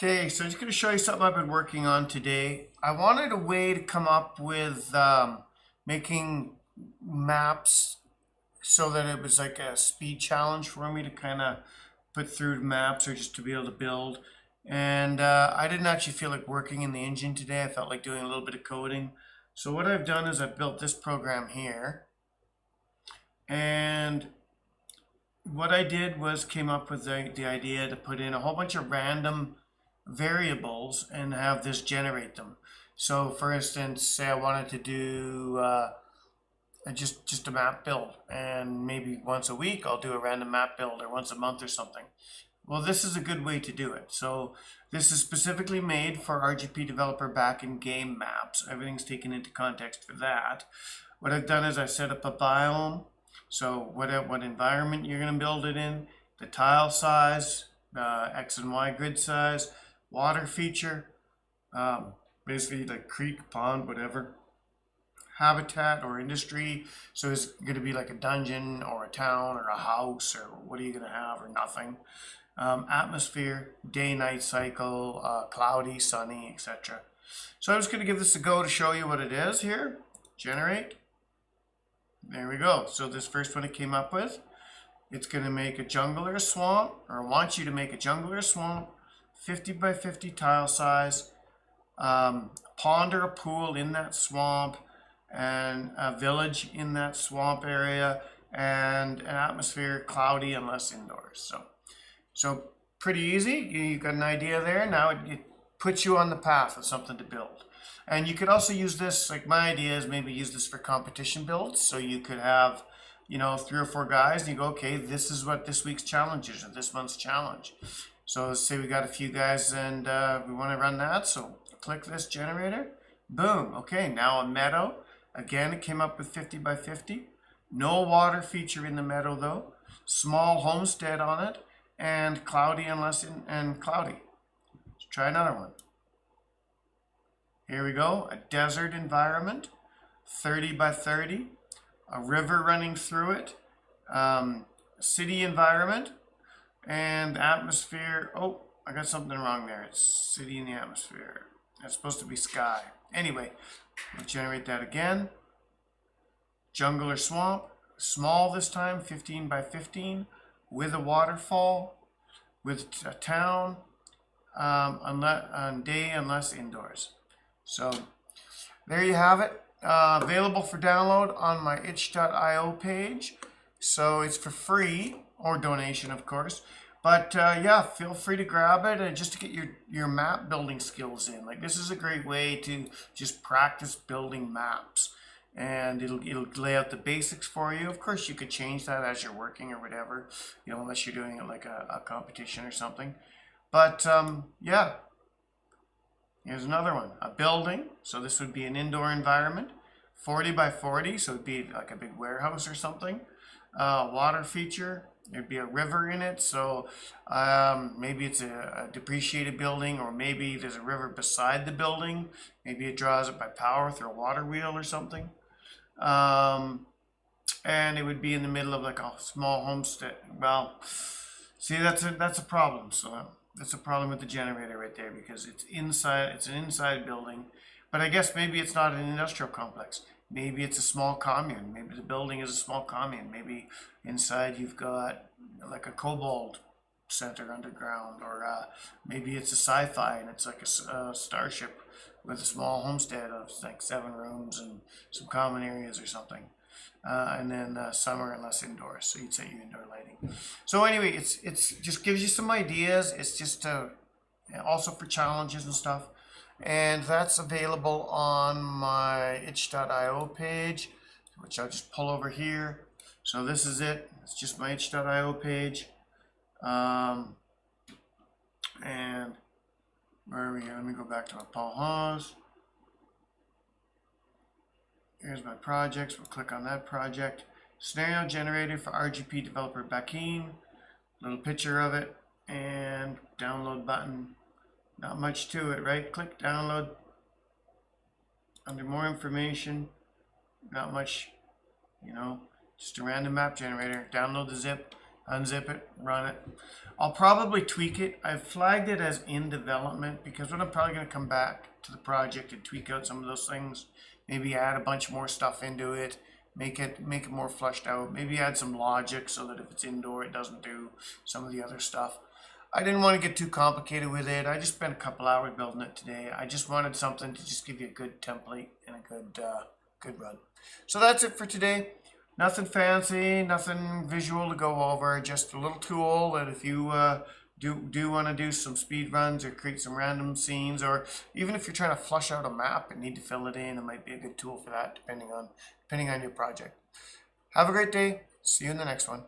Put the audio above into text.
Okay, so I'm just going to show you something I've been working on today. I wanted a way to come up with making maps so that it was like a speed challenge for me to kind of put through maps or just to be able to build. And I didn't actually feel like working in the engine today. I felt like doing a little bit of coding. So what I've done is I've built this program here. And what I did was came up with the idea to put in a whole bunch of random variables and have this generate them. So for instance, say I wanted to do just a map build, and maybe once a week I'll do a random map build, or once a month or something. Well, this is a good way to do it. So this is specifically made for RGP developer Bakin game maps. Everything's taken into context for that. What I've done is I set up a biome. So what environment you're going to build it in, the tile size, X and Y grid size, water feature, basically like creek, pond, whatever, habitat or industry. So it's going to be like a dungeon or a town or a house, or what are you going to have, or nothing. Atmosphere, day-night cycle, cloudy, sunny, etc. So I'm just going to give this a go to show you what it is here. Generate. There we go. So this first one it came up with, it's going to make a jungle or a swamp, or wants you to make a jungle or a swamp, 50 by 50 tile size, pond or a pool in that swamp, and a village in that swamp area, and an atmosphere cloudy unless indoors. So pretty easy. You got an idea there. Now it puts you on the path of something to build. And you could also use this, like my idea is maybe use this for competition builds. So you could have, 3 or 4 guys, and you go, okay, this is what this week's challenge is, or this month's challenge. So let's say we got a few guys and we want to run that. So click this generator. Boom. Okay, now a meadow. Again, it came up with 50 by 50. No water feature in the meadow though. Small homestead on it, and cloudy and cloudy. Let's try another one. Here we go. A desert environment, 30 by 30. A river running through it. City environment. And atmosphere. Oh, I got something wrong there. It's city in the atmosphere. That's supposed to be sky. Anyway, we'll generate that again. Jungle or swamp. Small this time, 15 by 15. With a waterfall. With a town. On day unless indoors. So there you have it. Available for download on my itch.io page. So it's for free, or donation of course. But yeah, feel free to grab it, and just to get your map building skills in. Like, this is a great way to just practice building maps. And it'll lay out the basics for you. Of course, you could change that as you're working or whatever, unless you're doing it like a competition or something. But yeah. Here's another one, a building. So this would be an indoor environment, 40 by 40. So it'd be like a big warehouse or something. Water feature, there'd be a river in it. So maybe it's a depreciated building, or maybe there's a river beside the building. Maybe it draws it by power through a water wheel or something. And it would be in the middle of like a small homestead. Well, see, that's a problem. So that's a problem with the generator right there, because it's an inside building. But I guess maybe it's not an industrial complex. Maybe it's a small commune. Maybe the building is a small commune. Maybe inside you've got like a kobold center underground, or maybe it's a sci-fi and it's like a starship with a small homestead of like 7 rooms and some common areas or something. And then summer and less indoors, so you'd say your indoor lighting. So anyway, it's just gives you some ideas. It's just also for challenges and stuff, and that's available on my itch.io page, which I'll just pull over here. So this is it. It's just my itch.io page, and where are we here? Let me go back to my Paul Hawse. Here's my projects. We'll click on that project. Scenario generator for RGP developer Bakin. Little picture of it, and download button. Not much to it, right? Click download. Under more information, not much, just a random map generator. Download the zip. unzip it, run it. I'll probably tweak it. I've flagged it as in development because what I'm probably going to come back to the project and tweak out some of those things. Maybe add a bunch more stuff into it, make it more fleshed out. Maybe add some logic so that if it's indoor, it doesn't do some of the other stuff. I didn't want to get too complicated with it. I just spent a couple hours building it today. I just wanted something to just give you a good template and a good run. So that's it for today. Nothing fancy, nothing visual to go over. Just a little tool that if you do want to do some speed runs or create some random scenes, or even if you're trying to flush out a map and need to fill it in, it might be a good tool for that, depending on your project. Have a great day. See you in the next one.